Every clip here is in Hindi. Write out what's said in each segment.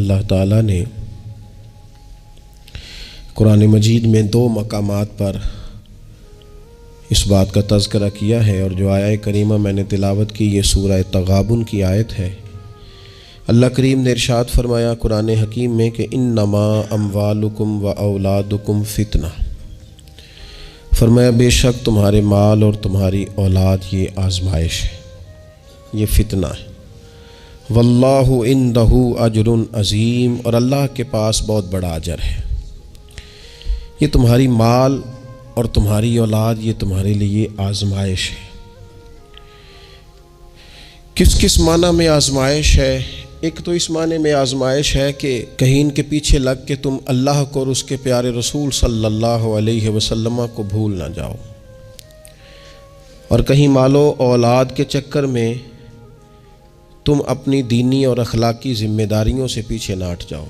अल्लाह ताला ने कुरान मजीद में दो मकामात पर इस बात का तज़किरा किया है, और जो आया करीमा मैंने तिलावत की ये सूरह तगाबुन की आयत है। अल्लाह करीम ने इरशाद फरमाया कुरान हकीम में कि इन्नमा अम्वालुकुम व औलादुकुम फितना, फरमाया बेशक तुम्हारे माल और तुम्हारी औलाद ये आजमाइश है, ये फितना है। वल्लाहु इंदहु अजरुन अज़ीम, और अल्लाह के पास बहुत बड़ा अजर है। ये तुम्हारी माल और तुम्हारी औलाद ये तुम्हारे लिए आजमाइश है। किस किस माना में आजमाइश है? एक तो इस माने में आजमाइश है कि कहीं इनके पीछे लग के तुम अल्लाह को और उसके प्यारे रसूल सल्लल्लाहु अलैहि वसल्लम को भूल ना जाओ, और कहीं मालो औलाद के चक्कर में तुम अपनी दीनी और अखलाकी ज़िम्मेदारियों से पीछे ना हट जाओ,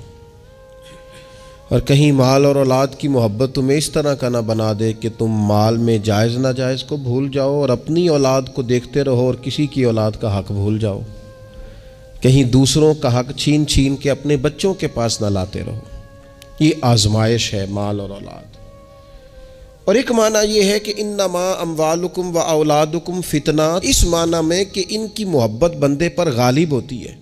और कहीं माल और औलाद की मोहब्बत तुम्हें इस तरह का ना बना दे कि तुम माल में जायज़ नाजायज़ को भूल जाओ और अपनी औलाद को देखते रहो और किसी की औलाद का हक़ भूल जाओ, कहीं दूसरों का हक़ छीन छीन के अपने बच्चों के पास ना लाते रहो। ये आजमाइश है माल और औलाद। और एक माना ये है कि इन्नमा अम्वालुकुम व औलादुकुम फितना, इस माना में कि इनकी मोहब्बत बंदे पर गालिब होती है,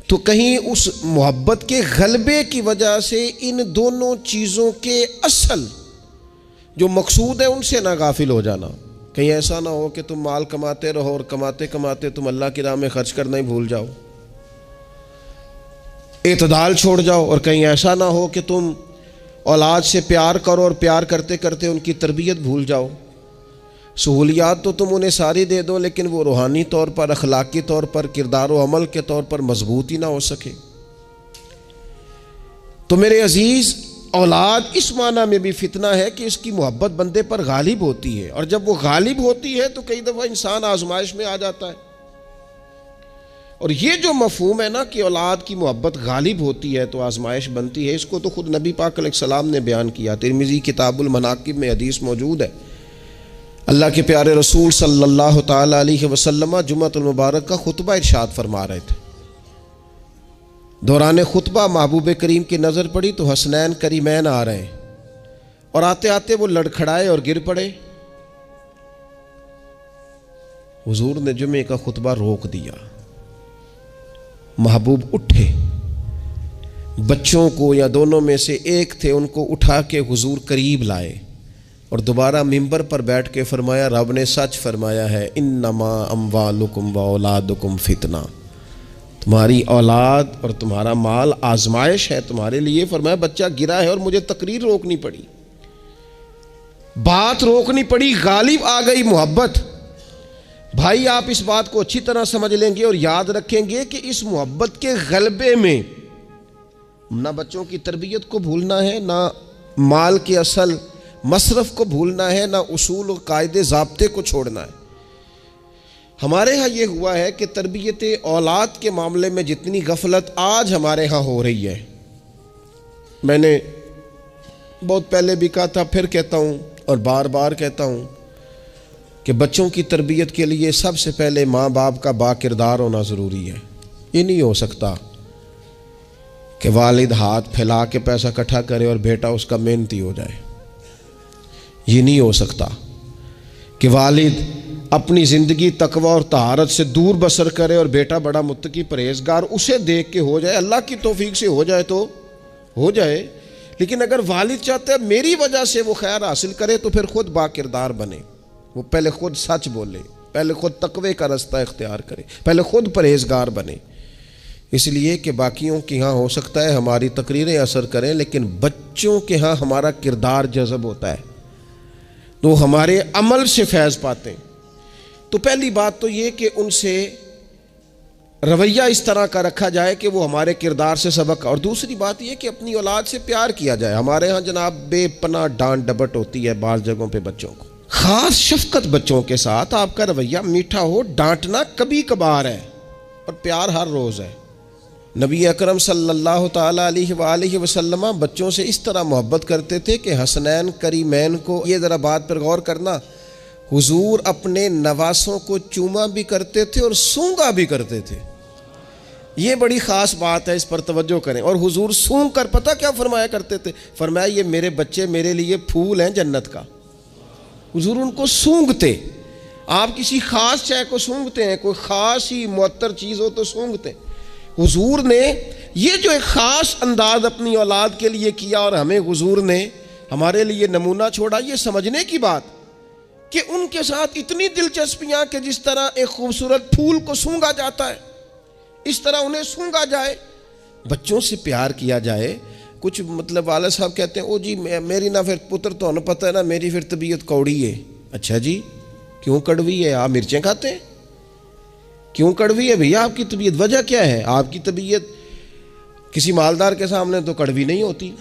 तो कहीं उस मोहब्बत के गलबे की वजह से इन दोनों चीज़ों के असल जो मकसूद है उनसे ना गाफिल हो जाना। कहीं ऐसा ना हो कि तुम माल कमाते रहो और कमाते कमाते तुम अल्लाह की राह में खर्च करना ही भूल जाओ, एतदाल छोड़ जाओ, और कहीं ऐसा ना हो कि तुम औलाद से प्यार करो और प्यार करते करते उनकी तरबियत भूल जाओ। सहूलियात तो तुम उन्हें सारी दे दो, लेकिन वो रूहानी तौर पर, अखलाकी तौर पर, किरदार व अमल के तौर पर मजबूत ही ना हो सके। तो मेरे अजीज़, औलाद इस माना में भी फितना है कि इसकी मोहब्बत बंदे पर गालिब होती है, और जब वो गालिब होती है तो कई दफ़ा इंसान आजमाइश में आ जाता है। और ये जो मफहूम है ना कि औलाद की मोहब्बत गालिब होती है तो आजमाइश बनती है, इसको तो खुद नबी पाक अलैहिस्सलाम ने बयान किया। तिरमिज़ी किताबुल मनाकिब में हदीस मौजूद है। अल्लाह के प्यारे रसूल सल्लल्लाहु ताला अलैहि वसल्लम जुम्मतुल मुबारक का खुतबा इरशाद फरमा रहे थे। दौरान खुतबा महबूब करीम की नज़र पड़ी तो हसनैन करीमैन आ रहे हैं, और आते आते वो लड़खड़ाए और गिर पड़े। हुजूर ने जुमे का खुतबा रोक दिया। महबूब उठे, बच्चों को या दोनों में से एक थे उनको उठा के हुजूर करीब लाए, और दोबारा मिंबर पर बैठ के फरमाया, रब ने सच फरमाया है, इन्नमा अम्वालुकुम व औलादुकुम फितना, तुम्हारी औलाद और तुम्हारा माल आजमाइश है तुम्हारे लिए। फरमाया बच्चा गिरा है और मुझे तकरीर रोकनी पड़ी, बात रोकनी पड़ी, गालिब आ गई मोहब्बत। भाई आप इस बात को अच्छी तरह समझ लेंगे और याद रखेंगे कि इस मोहब्बत के गलबे में ना बच्चों की तरबियत को भूलना है, ना माल के असल मसरफ को भूलना है, ना उसूल और कायदे ज़ाब्ते को छोड़ना है। हमारे यहाँ ये हुआ है कि तरबियत औलाद के मामले में जितनी गफलत आज हमारे यहाँ हो रही है, मैंने बहुत पहले भी कहा था, फिर कहता हूँ और बार बार कहता हूँ कि बच्चों की तरबियत के लिए सबसे पहले माँ बाप का बाकिरदार होना ज़रूरी है। ये नहीं हो सकता कि वालिद हाथ फैला के पैसा इकट्ठा करे और बेटा उसका मेहनती हो जाए। ये नहीं हो सकता कि वालिद अपनी ज़िंदगी तकवा और तहारत से दूर बसर करे और बेटा बड़ा मुत्तकी परहेजगार उसे देख के हो जाए। अल्लाह की तौफीक से हो जाए तो हो जाए, लेकिन अगर वालिद चाहते हैं मेरी वजह से वो खैर हासिल करे तो फिर खुद बाकिरदार बने। वो पहले खुद सच बोले, पहले खुद तकवे का रास्ता इख्तियार करे, पहले खुद परहेजगार बने। इसलिए कि बाकियों के यहाँ हो सकता है हमारी तकरीरें असर करें, लेकिन बच्चों के यहाँ हमारा किरदार जज़ब होता है तो हमारे अमल से फैज़ पाते हैं। तो पहली बात तो ये कि उनसे रवैया इस तरह का रखा जाए कि वो हमारे किरदार से सबक, और दूसरी बात ये कि अपनी औलाद से प्यार किया जाए। हमारे यहाँ जनाब बेपनाह डांट डपट होती है बाज़ जगहों पे बच्चों को, ख़ास शफ़क़त बच्चों के साथ आपका रवैया मीठा हो, डांटना कभी कभार है और प्यार हर रोज़ है। नबी अकरम सल्लल्लाहु ताला अलैहि वसल्लम बच्चों से इस तरह मोहब्बत करते थे कि हसनैन करीमैन को, ये ज़रा बात पर गौर करना, हुजूर अपने नवासों को चूमा भी करते थे और सूंघा भी करते थे। ये बड़ी ख़ास बात है, इस पर तवज्जो करें। और हुजूर सूंघ कर पता क्या फरमाया करते थे? फरमाया ये मेरे बच्चे मेरे लिए फूल हैं जन्नत का। हुजूर उनको सूंघते। आप किसी ख़ास चाय को सूंघते हैं, कोई ख़ास ही मुअत्तर चीज़ हो तो सूंघते। हुजूर ने ये जो एक ख़ास अंदाज अपनी औलाद के लिए किया और हमें हुजूर ने हमारे लिए नमूना छोड़ा, ये समझने की बात कि उनके साथ इतनी दिलचस्पियाँ कि जिस तरह एक खूबसूरत फूल को सूंघा जाता है इस तरह उन्हें सूंघा जाए, बच्चों से प्यार किया जाए। कुछ मतलब वाले साहब कहते हैं ओ जी मेरी ना फिर पुत्र तो न पता है ना मेरी फिर तबीयत कौड़ी है। अच्छा जी क्यों कड़वी है? आप मिर्चें खाते हैं? क्यों कड़वी है भैया आपकी तबीयत? वजह क्या है? आपकी तबीयत किसी मालदार के सामने तो कड़वी नहीं होती,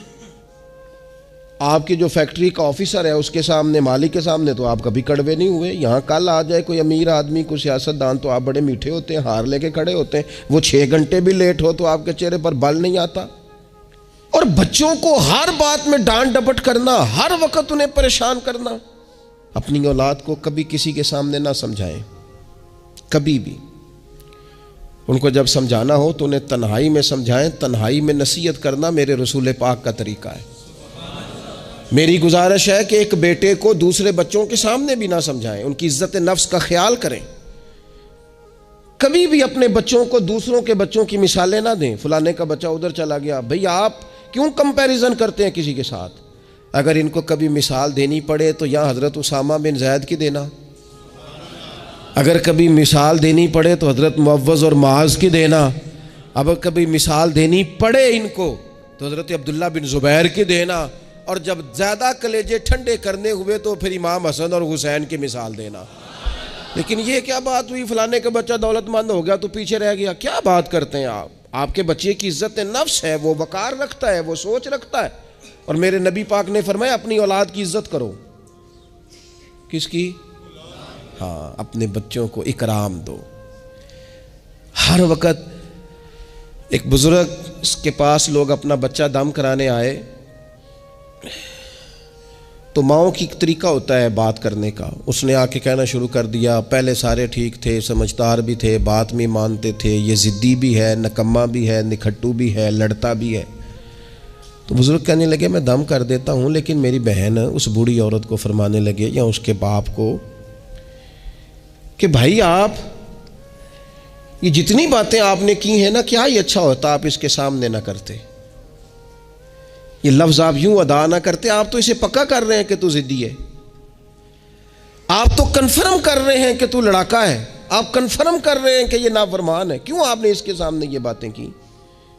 आपकी जो फैक्ट्री का ऑफिसर है उसके सामने, मालिक के सामने तो आप कभी कड़वे नहीं हुए। यहाँ कल आ जाए कोई अमीर आदमी, कोई सियासतदान, तो आप बड़े मीठे होते हैं, हार लेके खड़े होते हैं। वो 6 घंटे भी लेट हो तो आपके चेहरे पर बल नहीं आता। और बच्चों को हर बात में डांट डपट करना, हर वक्त उन्हें परेशान करना। अपनी औलाद को कभी किसी के सामने ना समझाएं, कभी भी। उनको जब समझाना हो तो उन्हें तन्हाई में समझाएं। तन्हाई में नसीहत करना मेरे रसूल पाक का तरीका है। मेरी गुजारिश है कि एक बेटे को दूसरे बच्चों के सामने भी ना समझाएं, उनकी इज्जत नफ्स का ख्याल करें। कभी भी अपने बच्चों को दूसरों के बच्चों की मिसालें ना दें। फलाने का बच्चा उधर चला गया, भाई आप क्यों कंपैरिजन करते हैं किसी के साथ? अगर इनको कभी मिसाल देनी पड़े तो यहाँ हज़रत उसामा बिन ज़ैद की देना, अगर कभी मिसाल देनी पड़े तो हज़रत मुअव्वज़ और मुआज़ की देना, अब कभी मिसाल देनी पड़े इनको तो हज़रत अब्दुल्ला बिन ज़ुबैर की देना, और जब ज़्यादा कलेजे ठंडे करने हुए तो फिर इमाम हसन और हुसैन की मिसाल देना। लेकिन ये क्या बात हुई, फलाने का बच्चा दौलतमंद हो गया तो पीछे रह गया? क्या बात करते हैं आप? आपके बच्चे की इज्जत नफ्स है, वो वकार रखता है, वो सोच रखता है। और मेरे नबी पाक ने फरमाया अपनी औलाद की इज्जत करो। किसकी? हाँ, अपने बच्चों को इकराम दो। हर वक्त एक बुजुर्ग के पास लोग अपना बच्चा दम कराने आए तो माओं की तरीका होता है बात करने का। उसने आके कहना शुरू कर दिया, पहले सारे ठीक थे, समझदार भी थे, बात में मानते थे, ये ज़िद्दी भी है, नकम्मा भी है, निखट्टू भी है, लड़ता भी है। तो बुजुर्ग कहने लगे मैं दम कर देता हूँ, लेकिन मेरी बहन उस बूढ़ी औरत को फरमाने लगे या उसके बाप को कि भाई आप ये जितनी बातें आपने की हैं ना, क्या ही अच्छा होता आप इसके सामने ना करते, ये लफ्ज़ आप यूं अदा ना करते। आप तो इसे पक्का कर रहे हैं कि तू ज़िद्दी है, आप तो कन्फर्म कर रहे हैं कि तू लड़ाका है, आप कन्फर्म कर रहे हैं कि ये नाफरमान है। क्यों आपने इसके सामने ये बातें की?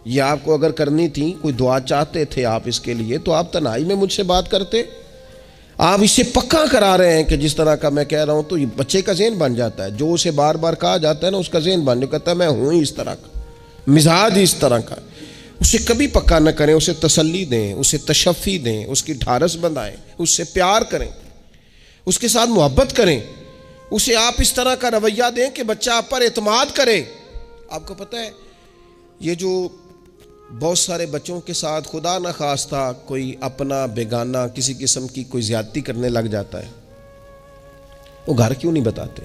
ये आपको अगर करनी थी, कोई दुआ चाहते थे आप इसके लिए, तो आप तन्हाई में मुझसे बात करते। आप इसे पक्का करा रहे हैं कि जिस तरह का मैं कह रहा हूं, तो ये बच्चे का ज़हन बन जाता है। जो उसे बार बार कहा जाता है ना, उसका ज़हन बन जाता है मैं हूँ इस तरह का, मिजाज इस तरह का। उसे कभी पक्का न करें, उसे तसल्ली दें, उसे तशफ़ी दें, उसकी ढारस बंधाएं, उससे प्यार करें, उसके साथ मोहब्बत करें, उसे आप इस तरह का रवैया दें कि बच्चा आप पर एतमाद करे। आपको पता है ये जो बहुत सारे बच्चों के साथ खुदा न खास्ता कोई अपना बेगाना किसी किस्म की कोई ज़्यादती करने लग जाता है, वो घर क्यों नहीं बताते?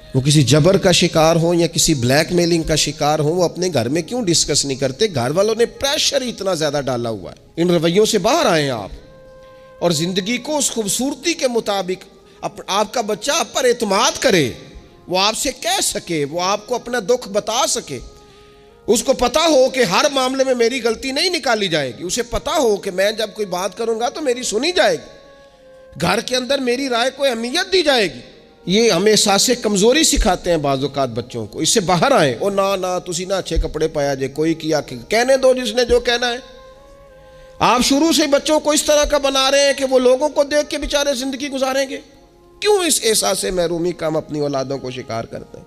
वो किसी जबर का शिकार हो या किसी ब्लैकमेलिंग का शिकार हो, वो अपने घर में क्यों डिस्कस नहीं करते? घर वालों ने प्रेशर इतना ज़्यादा डाला हुआ है। इन रवैयों से बाहर आए आप और ज़िंदगी को उस खूबसूरती के मुताबिक आपका बच्चा आप पर एतमाद करे, वो आपसे कह सके, वो आपको अपना दुख बता सके, उसको पता हो कि हर मामले में मेरी गलती नहीं निकाली जाएगी, उसे पता हो कि मैं जब कोई बात करूंगा तो मेरी सुनी जाएगी, घर के अंदर मेरी राय को अहमियत दी जाएगी। ये हमें एहसास कमज़ोरी सिखाते हैं बाज़ औक़ात बच्चों को। इससे बाहर आए। ओ ना ना तुसी ना अच्छे कपड़े पाया जे, कोई किया कहने दो जिसने जो कहना है। आप शुरू से बच्चों को इस तरह का बना रहे हैं कि वो लोगों को देख के बेचारे ज़िंदगी गुजारेंगे। क्यों इस एहसास महरूमी का हम अपनी औलादों को शिकार करते हैं?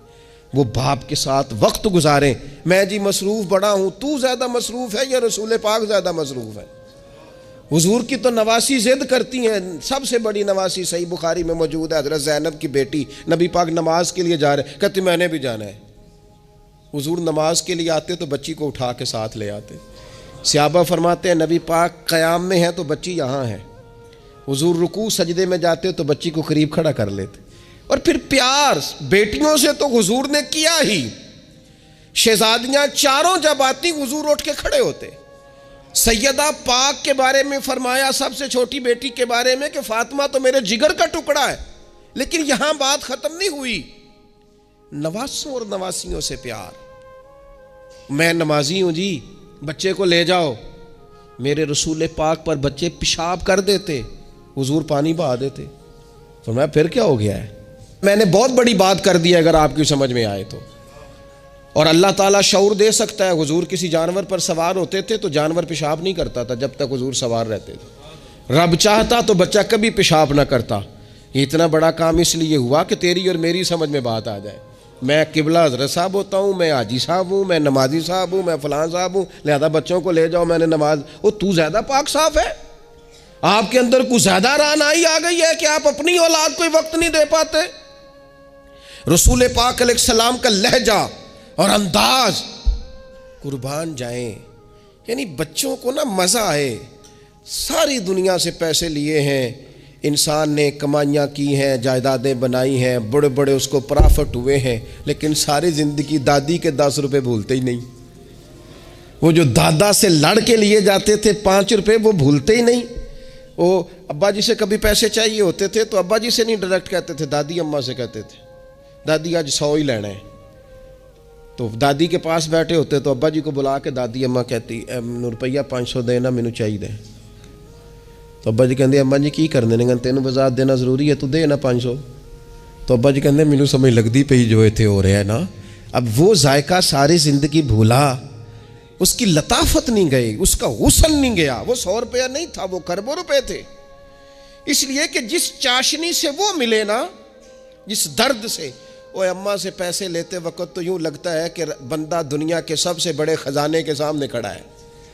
वो बाप के साथ वक्त गुजारें। मैं जी मसरूफ़ बड़ा हूँ, तू ज़्यादा मसरूफ़ है या रसूल पाक ज़्यादा मसरूफ़ है? हुजूर की तो नवासी ज़िद करती हैं। सबसे बड़ी नवासी सही बुखारी में मौजूद है, हज़रत ज़ैनब की बेटी नबी पाक नमाज के लिए जा रहे, कहती मैंने भी जाना है। हुजूर नमाज के लिए आते तो बच्ची को उठा के साथ ले आते। सहाबा फरमाते हैं नबी पाक क़याम में है तो बच्ची यहाँ है। हुजूर रुकू सजदे में जाते तो बच्ची को करीब खड़ा कर लेते। और फिर प्यार बेटियों से तो हुजूर ने किया ही, शहजादियां चारों जब आती हुजूर उठ के खड़े होते। सैयदा पाक के बारे में फरमाया, सबसे छोटी बेटी के बारे में, कि फातिमा तो मेरे जिगर का टुकड़ा है। लेकिन यहां बात खत्म नहीं हुई, नवासों और नवासियों से प्यार। मैं नमाजी हूं जी, बच्चे को ले जाओ। मेरे रसूल पाक पर बच्चे पेशाब कर देते, हुजूर पानी बहा देते। फरमाया फिर क्या हो गया है? मैंने बहुत बड़ी बात कर दी अगर आपकी समझ में आए तो। और अल्लाह ताला शऊर दे सकता है। हुजूर किसी जानवर पर सवार होते थे तो जानवर पेशाब नहीं करता था जब तक हुजूर सवार रहते थे। रब चाहता तो बच्चा कभी पेशाब ना करता। ये इतना बड़ा काम इसलिए हुआ कि तेरी और मेरी समझ में बात आ जाए। मैं किबला हज़रत साहब होता हूँ, मैं हाजी साहब हूँ, मैं नमाजी साहब हूँ, मैं फलां साहब हूँ, लिहाजा बच्चों को ले जाओ, मैंने नमाज। वो तू ज़्यादा पाक साफ है? आपके अंदर कुछ ज़्यादा रानाई आ गई है कि आप अपनी औलाद को वक्त नहीं दे पाते? रसूल पाक अलैहिस्सलाम का लहजा और अंदाज, कुर्बान जाएं, यानी बच्चों को ना मज़ा आए। सारी दुनिया से पैसे लिए हैं इंसान ने, कमाइयाँ की हैं, जायदादें बनाई हैं, बड़े बड़े उसको प्रॉफिट हुए हैं, लेकिन सारी ज़िंदगी दादी के 10 रुपये भूलते ही नहीं। वो जो दादा से लड़ के लिए जाते थे 5 रुपये, वो भूलते ही नहीं। वो अब्बा जी से कभी पैसे चाहिए होते थे तो अब्बा जी से नहीं डायरेक्ट कहते थे, दादी अम्मा से कहते थे, दादी आज 100 ही लेना है। तो दादी के पास बैठे होते तो अब्बा जी को बुला के दादी अम्मा कहती, रुपया 500 देना मैनू चाहिए। तो अब्बा जी कहते, अम्मा जी की करने ने, तेन वजात देना जरूरी है, तू दे ना 500। तो अब्बा जी कहते, मैनू समझ लगती पई जो इतने हो रहा है ना। अब वो जायका सारी जिंदगी भूला, उसकी लताफत नहीं गई, उसका हुस्न नहीं गया। वो 100 रुपया नहीं था, वो खरबों रुपए थे। इसलिए कि जिस चाशनी से वो मिले ना, जिस दर्द से, वो अम्मा से पैसे लेते वक्त तो यूं लगता है कि बंदा दुनिया के सबसे बड़े खजाने के सामने खड़ा है।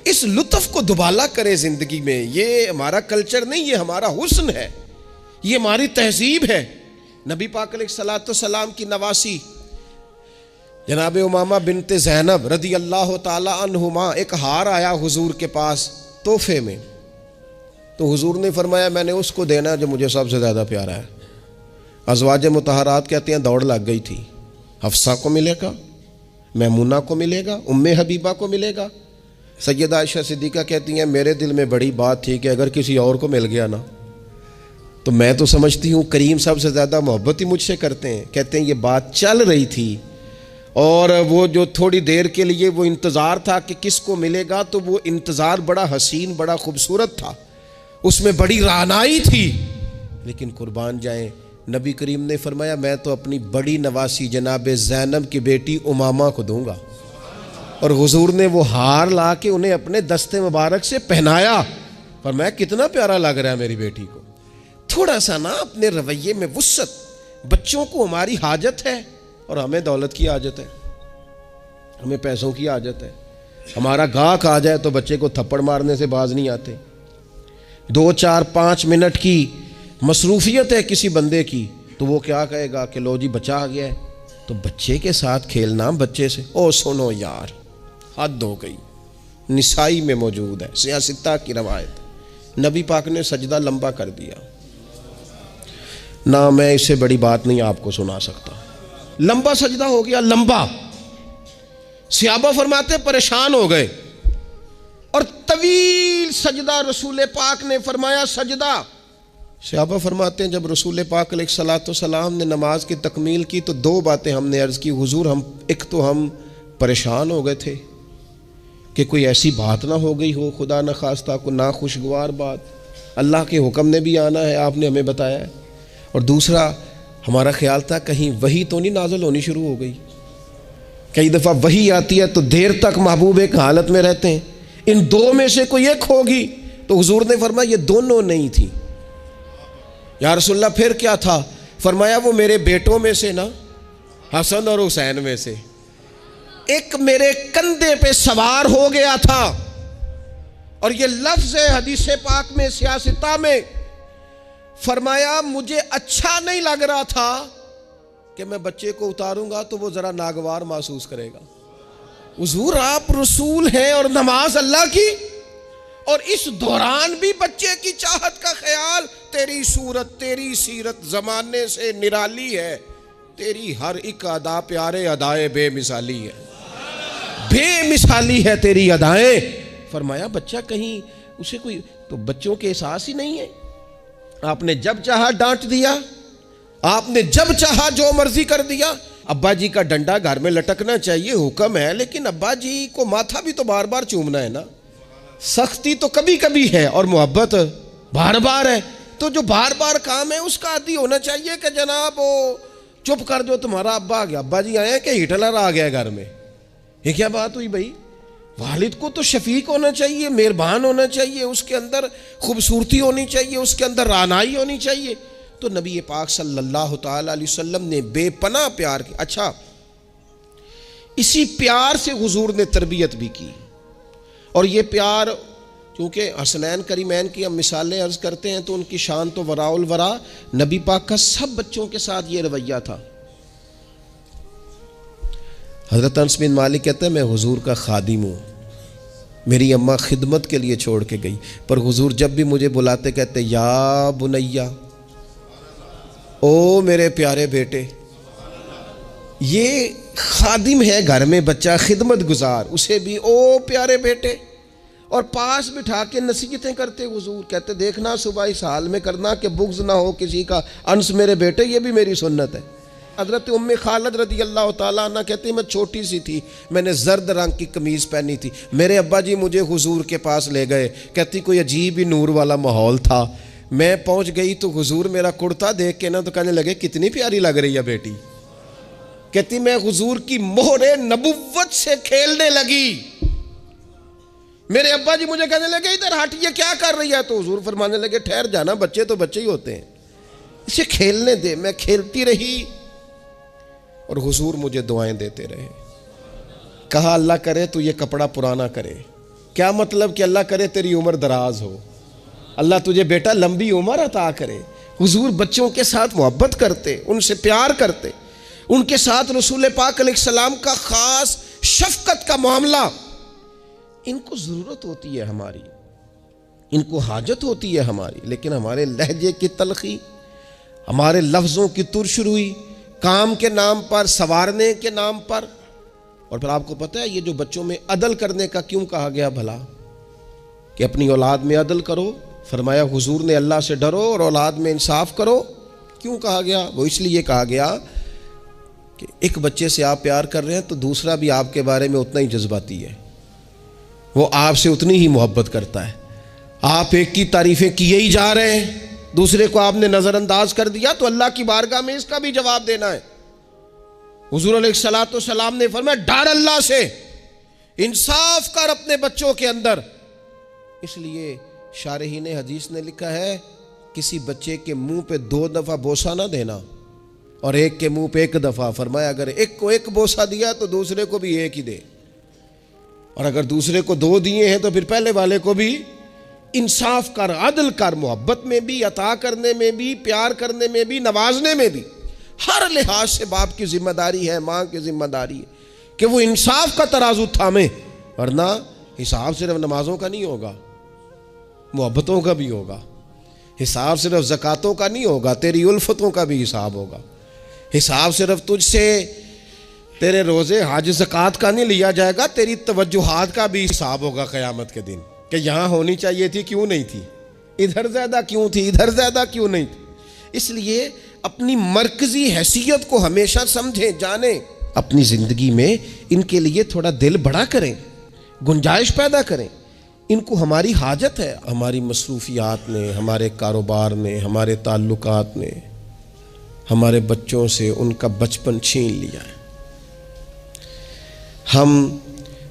इस लुत्फ को दुबाला करे जिंदगी में। ये हमारा कल्चर नहीं, ये हमारा हुस्न है, ये हमारी तहजीब है। नबी पाक अलैहिस्सलाम की नवासी जनाब उमामा बिनते ज़ैनब रदी अल्लाह ताला अन्हुमा, एक हार आया हुजूर के पास तोहफे में। तो हुजूर ने फरमाया मैंने उसको देना जो मुझे सबसे ज़्यादा प्यारा है। अज़वाज मुतहरात कहती हैं दौड़ लग गई थी। हफ्सा को मिलेगा, मैमूना को मिलेगा, उम्मे हबीबा को मिलेगा। सैयदा आयशा सिद्दीक़ा कहती हैं मेरे दिल में बड़ी बात थी कि अगर किसी और को मिल गया ना, तो मैं तो समझती हूँ करीम सबसे ज़्यादा मोहब्बत ही मुझसे करते हैं। कहते हैं ये बात चल रही थी और वो जो थोड़ी देर के लिए वो इंतज़ार था कि किसको मिलेगा, तो वो इंतज़ार बड़ा हसीन, बड़ा खूबसूरत था, उसमें बड़ी रानाई थी। लेकिन कुर्बान जाएं, नबी करीम ने फरमाया मैं तो अपनी बड़ी नवासी जनाब ज़ैनब की बेटी उमामा को दूंगा। और हुजूर ने वो हार ला के उन्हें अपने दस्ते मुबारक से पहनाया। फरमाया कितना प्यारा लग रहा है मेरी बेटी को। थोड़ा सा ना अपने रवैये में वुस्सत। बच्चों को हमारी हाजत है और हमें दौलत की हाजत है, हमें पैसों की हाजत है। हमारा गाहक आ जाए तो बच्चे को थप्पड़ मारने से बाज नहीं आते। 2, 4, 5 मिनट की मसरूफियत है किसी बंदे की, तो वो क्या कहेगा कि लो जी बच्चा आ गया है। तो बच्चे के साथ खेलना, बच्चे से ओ सुनो यार, हद हो गई। निसाई में मौजूद है, सियासता की रवायत। नबी पाक ने सजदा लंबा कर दिया ना, मैं इससे बड़ी बात नहीं आपको सुना सकता। लंबा सजदा हो गया, लंबा। सहाबा फरमाते परेशान हो गए और तवील सजदा रसूल पाक ने फरमाया सजदा। सहाबा फरमाते हैं जब रसूल पाक अलैहिस्सलाम ने नमाज की तकमील की तो 2 बातें हमने अर्ज़ की हुजूर, हम एक तो हम परेशान हो गए थे कि कोई ऐसी बात ना हो गई हो, खुदा न खास्ता को नाखुशगवार बात, अल्लाह के हुक्म ने भी आना है, आपने हमें बताया है। और दूसरा हमारा ख्याल था कहीं वही तो नहीं नाज़िल होनी शुरू हो गई। कई दफ़ा वही आती है तो देर तक महबूब एक हालत में रहते हैं, इन 2 में से कोई एक होगी। तो हुजूर ने फरमाया ये दोनों नहीं थी। या रसूलल्लाह फिर क्या था? फरमाया वो मेरे बेटों में से ना, हसन और हुसैन में से एक मेरे कंधे पे सवार हो गया था। और ये लफ्ज़ है हदीस पाक में, सियासता में, फरमाया मुझे अच्छा नहीं लग रहा था कि मैं बच्चे को उतारूंगा तो वो जरा नागवार महसूस करेगा। हुजूर आप रसूल हैं और नमाज अल्लाह की, और इस दौरान भी बच्चे की चाहत का ख्याल। तेरी सूरत तेरी सीरत जमाने से निराली है, तेरी हर एक अदा प्यारे अदाए बेमिसाली है। बेमिसाली है तेरी अदाएं। फरमाया बच्चा कहीं उसे कोई, तो बच्चों के एहसास ही नहीं है। आपने जब चाहा डांट दिया, आपने जब चाहा जो मर्जी कर दिया। अब्बा जी का डंडा घर में लटकना चाहिए, हुक्म है, लेकिन अब्बा जी को माथा भी तो बार बार चूमना है ना। सख्ती तो कभी कभी है और मोहब्बत बार बार है। तो जो बार बार काम है उसका आदी होना चाहिए कि जनाब वो चुप कर दो, तुम्हारा अब्बा आ गया, अब्बा जी आए कि हिटलर आ गया घर में। ये क्या बात हुई भाई? वालिद को तो शफीक होना चाहिए, मेहरबान होना चाहिए, उसके अंदर खूबसूरती होनी चाहिए, उसके अंदर रानाई होनी चाहिए। तो नबी पाक सल्लल्लाहु ताला अलैहि वसल्लम ने बेपनाह प्यार किया। अच्छा, इसी प्यार से हुजूर ने तरबियत भी की। और ये प्यार, क्योंकि हसनैन करीमैन की हम मिसालें अर्ज करते हैं तो उनकी शान तो वराउल वरा, नबी पाक का सब बच्चों के साथ ये रवैया था। हज़रत अनस बिन मालिक कहते हैं मैं हुजूर का खादिम हूँ, मेरी अम्मा खिदमत के लिए छोड़ के गई, पर हुजूर जब भी मुझे बुलाते कहते या बुनैया, ओ मेरे प्यारे बेटे। ये खादिम है घर में बच्चा, खिदमत गुजार, उसे भी ओ प्यारे बेटे। और पास बिठा के नसीहतें करते हुजूर, कहते देखना सुबह इस हाल में करना कि बुग़्ज़ ना हो किसी का, अंस मेरे बेटे ये भी मेरी सुन्नत है। हज़रत उम्मे खालिद रज़ी अल्लाह ताला अन्हा कहती मैं छोटी सी थी, मैंने जर्द रंग की कमीज़ पहनी थी, मेरे अब्बा जी मुझे हुजूर के पास ले गए। कहती कोई अजीब ही नूर वाला माहौल था, मैं पहुँच गई तो हुजूर मेरा कुर्ता देख के ना तो कहने लगे कितनी प्यारी लग रही है बेटी। कहती मैं हुजूर की मोहरे नबुव्वत से खेलने लगी। मेरे अब्बा जी मुझे कहने लगे इधर हट, ये क्या कर रही है? तो हुजूर फरमाने लगे ठहर जाना, बच्चे तो बच्चे ही होते हैं, इसे खेलने दे। मैं खेलती रही और हुजूर मुझे दुआएं देते रहे। कहा अल्लाह करे तू ये कपड़ा पुराना करे। क्या मतलब कि अल्लाह करे तेरी उम्र दराज हो, अल्लाह तुझे बेटा लंबी उम्र अता करे। हुजूर बच्चों के साथ मोहब्बत करते, उनसे प्यार करते, उनके साथ रसूल पाक अलैहिस्सलाम का खास शफकत का मामला। इनको ज़रूरत होती है हमारी, इनको हाजत होती है हमारी, लेकिन हमारे लहजे की तलखी, हमारे लफ्ज़ों की तुरशरुई, काम के नाम पर, सवारने के नाम पर। और फिर आपको पता है ये जो बच्चों में अदल करने का क्यों कहा गया भला, कि अपनी औलाद में अदल करो। फरमाया हुजूर ने अल्लाह से डरो और औलाद में इंसाफ करो। क्यों कहा गया? वो इसलिए कहा गया कि एक बच्चे से आप प्यार कर रहे हैं तो दूसरा भी आपके बारे में उतना ही जज्बाती है, वो आपसे उतनी ही मोहब्बत करता है। आप एक की तारीफ़ें किए ही जा रहे हैं, दूसरे को आपने नज़रअंदाज कर दिया, तो अल्लाह की बारगाह में इसका भी जवाब देना है। हुजूर अलैहिस्सलातु सलाम ने फरमाया डर अल्लाह से, इंसाफ कर अपने बच्चों के अंदर। इसलिए शारहीन हदीस ने लिखा है किसी बच्चे के मुंह पे 2 दफ़ा बोसा ना देना और एक के मुंह पे 1 दफ़ा। फरमाया अगर एक को 1 बोसा दिया तो दूसरे को भी 1 ही दे, और अगर दूसरे को 2 दिए हैं तो फिर पहले वाले को भी इंसाफ कर, अदल कर, मोहब्बत में भी, अता करने में भी, प्यार करने में भी, नवाजने में भी। हर लिहाज से बाप की जिम्मेदारी है, माँ की जिम्मेदारी है कि वो इंसाफ का तराजू थामे, वरना हिसाब सिर्फ नमाजों का नहीं होगा, मोहब्बतों का भी होगा। हिसाब सिर्फ ज़कातों का नहीं होगा, तेरी उल्फतों का भी हिसाब होगा। हिसाब सिर्फ तुझसे तेरे रोज़े हज ज़कात का नहीं लिया जाएगा, तेरी तवज्जुहात का भी हिसाब होगा क़यामत के दिन, कि यहाँ होनी चाहिए थी क्यों नहीं थी, इधर ज़्यादा क्यों थी, इधर ज़्यादा क्यों नहीं थी। इसलिए अपनी मरकज़ी हैसियत को हमेशा समझें, जानें, अपनी ज़िंदगी में इनके लिए थोड़ा दिल बड़ा करें, गुंजाइश पैदा करें। इनको हमारी हाजत है, हमारी मसरूफियात ने, हमारे कारोबार ने, हमारे ताल्लुकात ने हमारे बच्चों से उनका बचपन छीन लिया है। हम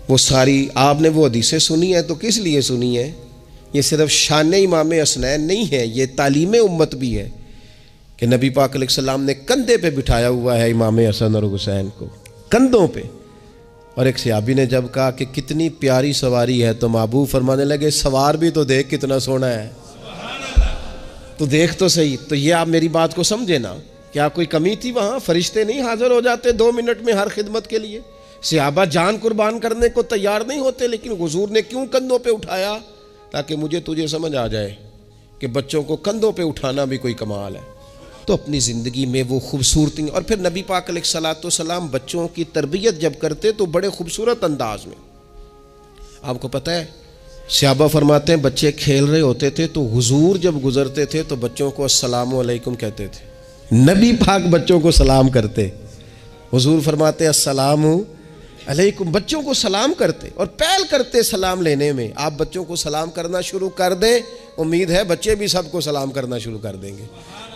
वो सारी, आपने वो हदीसें सुनी है तो किस लिए सुनी है? ये सिर्फ शान इमाम हसनैन नहीं है, ये तालीम उम्मत भी है कि नबी पाक अलैहिस्सलाम ने कंधे पे बिठाया हुआ है इमाम हसन और हुसैन को, कंधों पे। और एक सहाबी ने जब कहा कि कितनी प्यारी सवारी है, तो महबूब फरमाने लगे सवार भी तो देख कितना सोना है, तो देख तो सही। तो ये आप मेरी बात को समझे ना, क्या कोई कमी थी वहाँ? फरिश्ते नहीं हाजिर हो जाते 2 मिनट में हर खिदमत के लिए? सहाबा जान कुर्बान करने को तैयार नहीं होते, लेकिन हुजूर ने क्यों कंधों पे उठाया? ताकि मुझे तुझे समझ आ जाए कि बच्चों को कंधों पे उठाना भी कोई कमाल है। तो अपनी ज़िंदगी में वो खूबसूरती। और फिर नबी पाक अलैहिस्सलाम बच्चों की तरबियत जब करते तो बड़े खूबसूरत अंदाज में। आपको पता है सहाबा फरमाते हैं बच्चे खेल रहे होते थे तो हुजूर जब गुजरते थे तो बच्चों को अस्सलामु अलैकुम कहते थे। नबी पाक बच्चों को सलाम करते, हुजूर फरमाते अस्सलामु अलैकुम, बच्चों को सलाम करते और पहल करते सलाम लेने में। आप बच्चों को सलाम करना शुरू कर दें, उम्मीद है बच्चे भी सबको सलाम करना शुरू कर देंगे।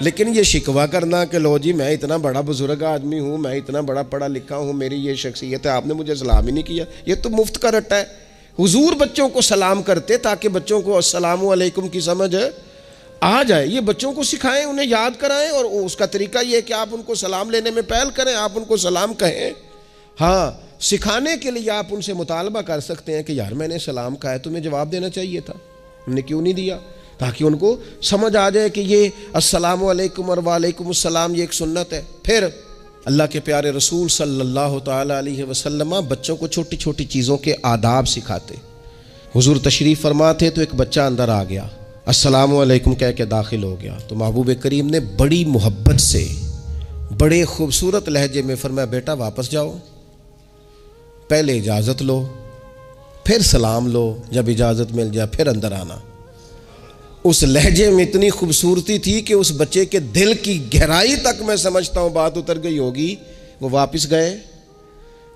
लेकिन ये शिकवा करना कि लो जी मैं इतना बड़ा बुजुर्ग आदमी हूँ, मैं इतना बड़ा पढ़ा लिखा हूँ, मेरी ये शख्सियत है, आपने मुझे सलाम ही नहीं किया, ये तो मुफ्त का रट्टा है। हुजूर बच्चों को सलाम करते ताकि बच्चों को अस्सलामु अलैकुम की समझ आ जाए। ये बच्चों को सिखाएं, उन्हें याद कराएं। और उसका तरीका ये है कि आप उनको सलाम लेने में पहल करें, आप उनको सलाम कहें। हाँ, सिखाने के लिए आप उनसे मुतालबा कर सकते हैं कि यार मैंने सलाम कहा है, तुम्हें जवाब देना चाहिए था, हमने क्यों नहीं दिया, ताकि उनको समझ आ जाए कि ये अस्सलामु अलैकुम और वालेकुमुस्सलाम ये एक सुन्नत है। फिर अल्लाह के प्यारे रसूल सल्लल्लाहु ताला अलैहि वसल्लम बच्चों को छोटी छोटी चीज़ों के आदाब सिखाते। हुजूर तशरीफ़ फरमाते तो एक बच्चा अंदर आ गया, अस्सलामु अलैकुम कह के दाखिल हो गया, तो महबूब करीम ने बड़ी मोहब्बत से बड़े खूबसूरत लहजे में फरमाया बेटा वापस जाओ, पहले इजाज़त लो, फिर सलाम लो, जब इजाज़त मिल जाए फिर अंदर आना। उस लहजे में इतनी खूबसूरती थी कि उस बच्चे के दिल की गहराई तक मैं समझता हूँ बात उतर गई होगी। वो वापस गए,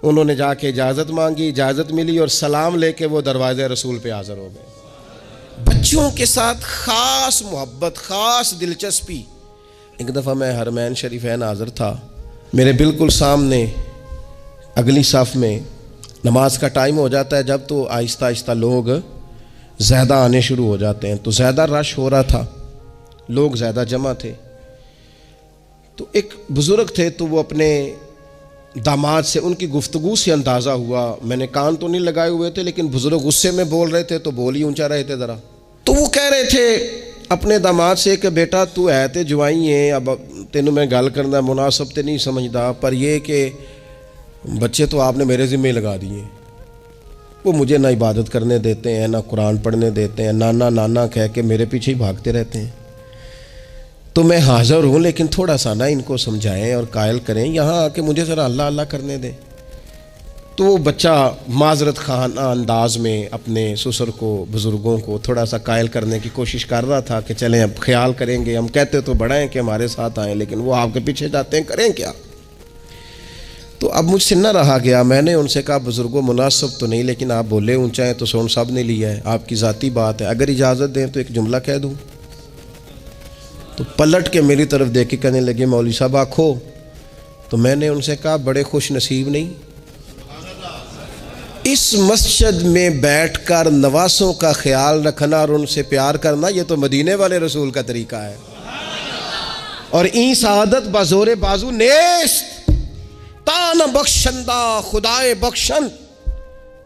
उन्होंने जाके इजाज़त मांगी, इजाज़त मिली और सलाम लेके वो दरवाज़े रसूल पे हाज़िर हो गए। बच्चों के साथ ख़ास मोहब्बत, ख़ास दिलचस्पी। एक दफ़ा मैं हरमैन शरीफैन हाज़िर था, मेरे बिल्कुल सामने अगली सफ़ में नमाज का टाइम हो जाता है जब, तो आहिस्ता आहिस्ता लोग ज़्यादा आने शुरू हो जाते हैं। तो ज़्यादा रश हो रहा था, लोग ज़्यादा जमा थे। तो एक बुज़ुर्ग थे, तो वो अपने दामाद से, उनकी गुफ्तगू से अंदाज़ा हुआ, मैंने कान तो नहीं लगाए हुए थे लेकिन बुज़ुर्ग गुस्से में बोल रहे थे तो बोल ही ऊंचा रहे थे ज़रा। तो वो कह रहे थे अपने दामाद से कि बेटा तू है तो जवाई है, अब तेनों मैं गल करना मुनासब तो नहीं समझदा, पर यह कि बच्चे तो आपने मेरे ज़िम्मे लगा दिए, वो मुझे ना इबादत करने देते हैं, ना कुरान पढ़ने देते हैं, नाना नाना कह के मेरे पीछे ही भागते रहते हैं। तो मैं हाज़िर हूँ, लेकिन थोड़ा सा ना इनको समझाएं और कायल करें, यहाँ आके मुझे ज़रा अल्लाह अल्लाह करने दें। तो वो बच्चा माजरत खाना अंदाज में अपने ससुर को, बुज़ुर्गों को थोड़ा सा कायल करने की कोशिश कर रहा था कि चलें अब ख्याल करेंगे, हम कहते तो बड़ा हैं कि हमारे साथ आएँ, लेकिन वो आपके पीछे जाते हैं, करें क्या। तो अब मुझसे न रहा गया, मैंने उनसे कहा बुज़ुर्गों मुनासिब तो नहीं, लेकिन आप बोले ऊंचा है तो सोन साहब ने लिया है, आपकी ज़ाती बात है, अगर इजाज़त दें तो एक जुमला कह दूँ। तो पलट के मेरी तरफ देख के कहने लगे मौलवी साहब आखो। तो मैंने उनसे कहा बड़े खुश नसीब नहीं, इस मस्जिद में बैठकर नवासों का ख्याल रखना और उनसे प्यार करना, ये तो मदीने वाले रसूल का तरीका है। और ई सआदत बाज़ोरे बाजू नेस्त तान बख्शंदा खुदाए बख्शन।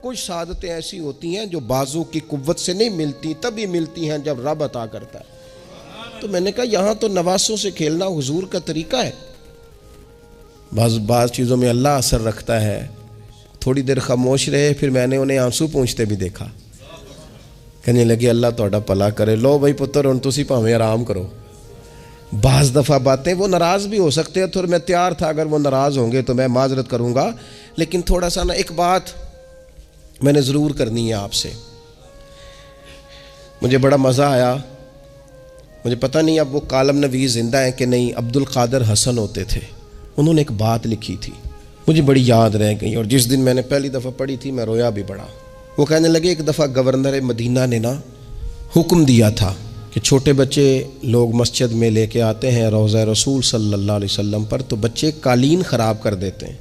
कुछ सआदतें ऐसी होती हैं जो बाजू की कुव्वत से नहीं मिलती, तभी मिलती हैं जब रब अता करता है। तो मैंने कहा यहाँ तो नवासों से खेलना हुजूर का तरीका है। बाज़ चीज़ों में अल्लाह असर रखता है। थोड़ी देर खामोश रहे, फिर मैंने उन्हें आंसू पूंछते भी देखा। कहने लगे अल्लाह तोड़ा भला करे, लो भाई पुत्र हुण तुसी भावें आराम करो। बाज़ दफ़ा बातें वो नाराज़ भी हो सकते हैं, तो मैं तैयार था अगर वो नाराज़ होंगे तो मैं माजरत करूँगा, लेकिन थोड़ा सा ना एक बात मैंने ज़रूर करनी है आपसे। मुझे बड़ा मज़ा आया, मुझे पता नहीं अब वो कालम नवीस ज़िंदा हैं कि नहीं, अब्दुल कादिर हसन होते थे, उन्होंने एक बात लिखी थी मुझे बड़ी याद रह गई, और जिस दिन मैंने पहली दफ़ा पढ़ी थी मैं रोया भी बड़ा। वो कहने लगे एक दफ़ा गवर्नर मदीना ने ना हुक्म दिया था कि छोटे बच्चे लोग मस्जिद में लेके आते हैं रोज़ा रसूल सल्लल्लाहु अलैहि वसल्लम पर, तो बच्चे कालीन ख़राब कर देते हैं,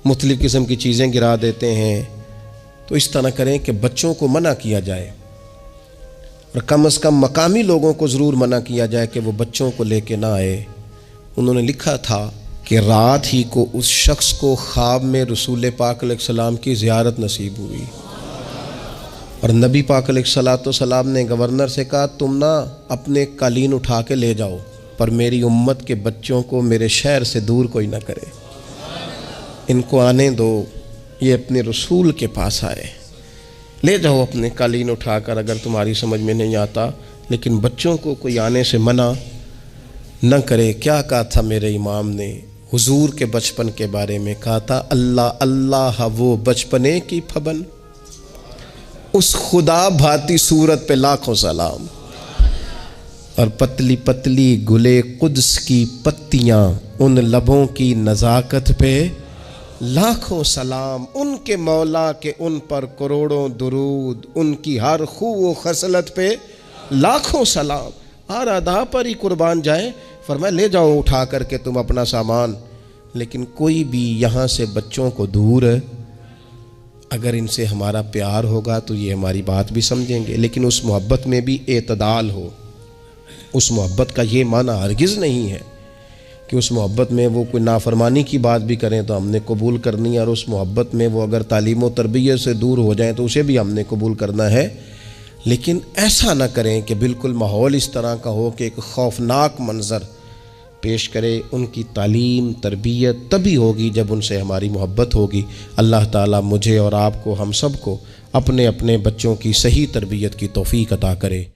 मुख्तलिफ़ किस्म की चीज़ें गिरा देते हैं। तो इस तरह करें कि बच्चों को मना किया जाए, और कम से कम मकामी लोगों को ज़रूर मना किया जाए कि वो बच्चों को लेके ना आए। उन्होंने लिखा था कि रात ही को उस शख्स को ख्वाब में रसूल पाक अलैहिस्सलाम की ज़ियारत नसीब हुई, और नबी पाक अलैहिस्सलाम ने गवर्नर से कहा तुम ना अपने कालीन उठा के ले जाओ, पर मेरी उम्मत के बच्चों को मेरे शहर से दूर कोई ना करे, इनको आने दो, ये अपने रसूल के पास आए, ले जाओ अपने कालीन उठाकर, अगर तुम्हारी समझ में नहीं आता, लेकिन बच्चों को कोई आने से मना न करे। क्या कहा था मेरे इमाम ने हुजूर के बचपन के बारे में? कहा था अल्लाह अल्लाह वो बचपने की फबन, उस खुदा भाती सूरत पे लाखों सलाम। और पतली पतली गुले कुद्स की पत्तियां, उन लबों की नज़ाकत पे लाखों सलाम। उनके मौला के उन पर करोड़ों दुरूद, उनकी हर खू व खसलत पे लाखों सलाम। हर अदा पर ही कुर्बान जाए। फरमाया ले जाओ उठा करके तुम अपना सामान, लेकिन कोई भी यहाँ से बच्चों को दूर, अगर इनसे हमारा प्यार होगा तो ये हमारी बात भी समझेंगे, लेकिन उस मोहब्बत में भी एतदाल हो। उस मोहब्बत का ये माना हरगिज़ नहीं है कि उस मोहब्बत में वो कोई नाफरमानी की बात भी करें तो हमने कबूल करनी है, और उस मोहब्बत में वो अगर तालीम व तरबियत से दूर हो जाएं तो उसे भी हमने कबूल करना है। लेकिन ऐसा ना करें कि बिल्कुल माहौल इस तरह का हो कि एक खौफनाक मंज़र पेश करे। उनकी तालीम तरबियत तभी होगी जब उनसे हमारी मोहब्बत होगी। अल्लाह ताला मुझे और आपको, हम सब को अपने अपने बच्चों की सही तरबियत की तौफीक अता करे।